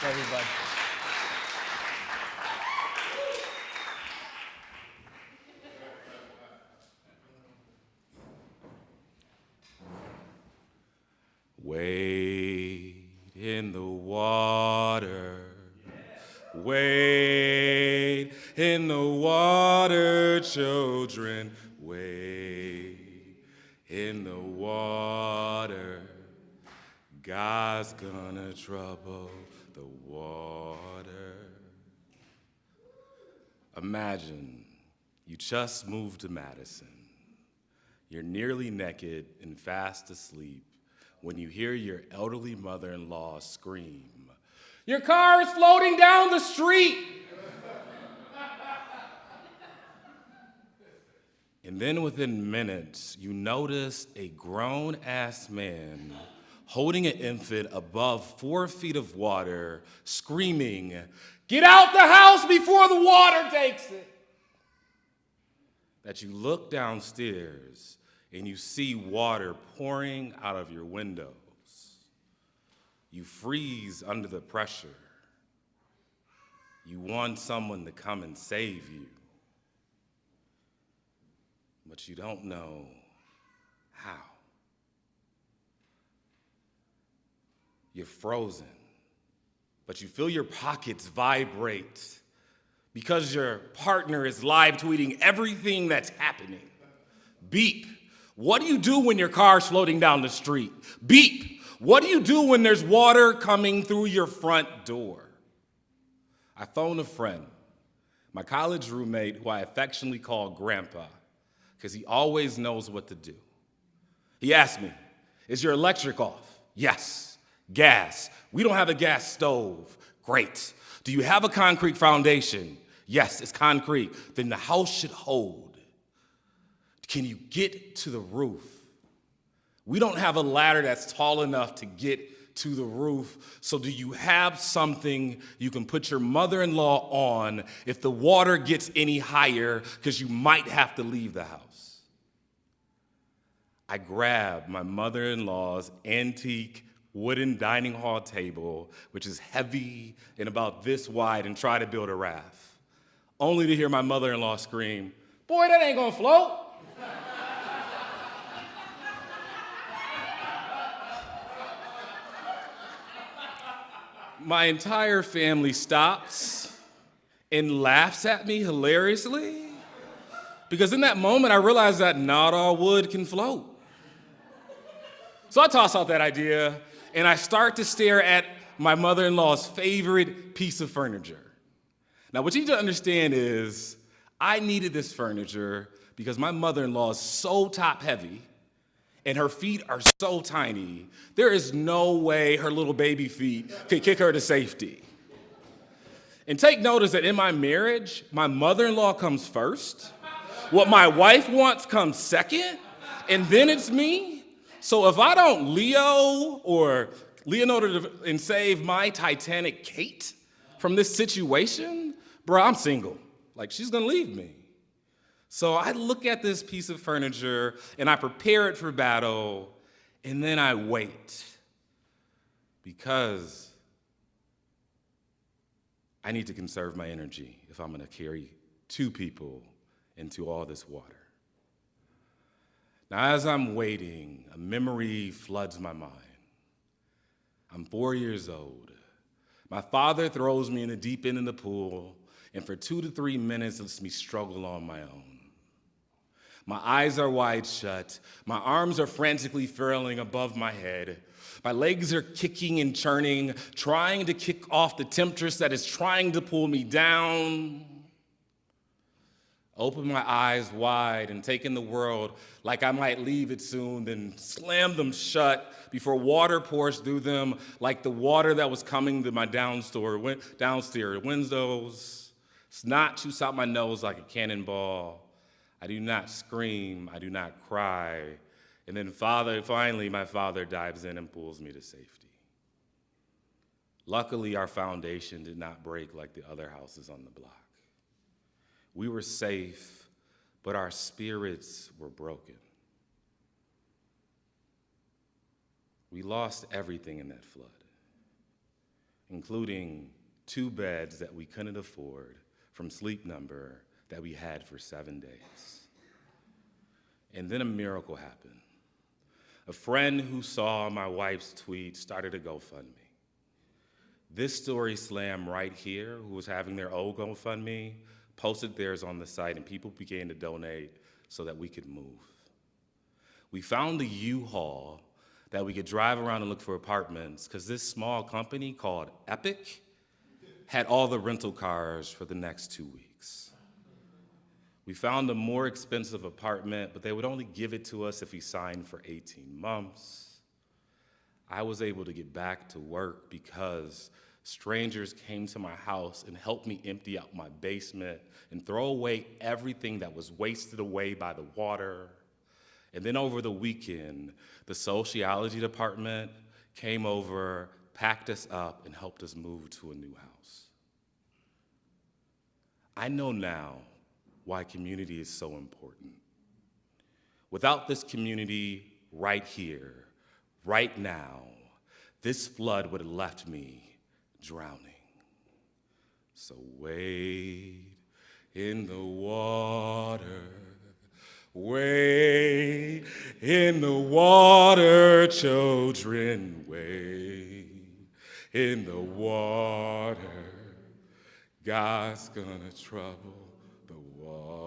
everybody. Wade in the water, wade in the water, children, wade in the water. God's gonna trouble the water. Imagine you just moved to Madison. You're nearly naked and fast asleep when you hear your elderly mother-in-law scream, "Your car is floating down the street!" And then within minutes, you notice a grown-ass man holding an infant above 4 feet of water, screaming, "Get out the house before the water takes it!" That you look downstairs and you see water pouring out of your windows. You freeze under the pressure. You want someone to come and save you, but you don't know how. You're frozen, but you feel your pockets vibrate because your partner is live tweeting everything that's happening. Beep. What do you do when your car's floating down the street? Beep. What do you do when there's water coming through your front door? I phoned a friend, my college roommate, who I affectionately call Grandpa, because he always knows what to do. He asked me, "Is your electric off?" "Yes." "Gas?" "We don't have a gas stove." "Great." "Do you have a concrete foundation?" "Yes, it's concrete." "Then the house should hold." "Can you get to the roof?" "We don't have a ladder that's tall enough to get to the roof, so do you have something you can put your mother-in-law on if the water gets any higher, because you might have to leave the house?" I grabbed my mother-in-law's antique wooden dining hall table, which is heavy and about this wide, and try to build a raft, only to hear my mother-in-law scream, "Boy, that ain't gonna float." My entire family stops and laughs at me hilariously, because in that moment I realized that not all wood can float. So I toss out that idea and I start to stare at my mother-in-law's favorite piece of furniture. Now, what you need to understand is I needed this furniture because my mother-in-law is so top-heavy and her feet are so tiny, there is no way her little baby feet could kick her to safety. And take notice that in my marriage, my mother-in-law comes first, what my wife wants comes second, and then it's me. So if I don't Leo or Leonardo and save my Titanic Kate from this situation, bro, I'm single. Like, she's gonna leave me. So I look at this piece of furniture and I prepare it for battle, and then I wait, because I need to conserve my energy if I'm gonna carry 2 people into all this water. Now, as I'm waiting, a memory floods my mind. I'm 4 years old. My father throws me in the deep end of the pool, and for 2 to 3 minutes lets me struggle on my own. My eyes are wide shut. My arms are frantically furling above my head. My legs are kicking and churning, trying to kick off the temptress that is trying to pull me down. Open my eyes wide and take in the world like I might leave it soon, then slam them shut before water pours through them like the water that was coming to my downstairs windows. Snot shoots out my nose like a cannonball. I do not scream, I do not cry. And then finally, my father dives in and pulls me to safety. Luckily, our foundation did not break like the other houses on the block. We were safe, but our spirits were broken. We lost everything in that flood. including 2 beds that we couldn't afford from Sleep Number that we had for 7 days. And then a miracle happened. A friend who saw my wife's tweet started a GoFundMe. This Story Slam right here, who was having their own GoFundMe, posted theirs on the site, and people began to donate so that we could move. We found a U-Haul that we could drive around and look for apartments, because this small company called Epic had all the rental cars for the next 2 weeks. We found a more expensive apartment, but they would only give it to us if we signed for 18 months. I was able to get back to work because strangers came to my house and helped me empty out my basement and throw away everything that was wasted away by the water. And then over the weekend, the sociology department came over, packed us up, and helped us move to a new house. I know now why community is so important. Without this community right here, right now, this flood would have left me drowning. So wade in the water, wade in the water, children, wade in the water. God's gonna trouble the water.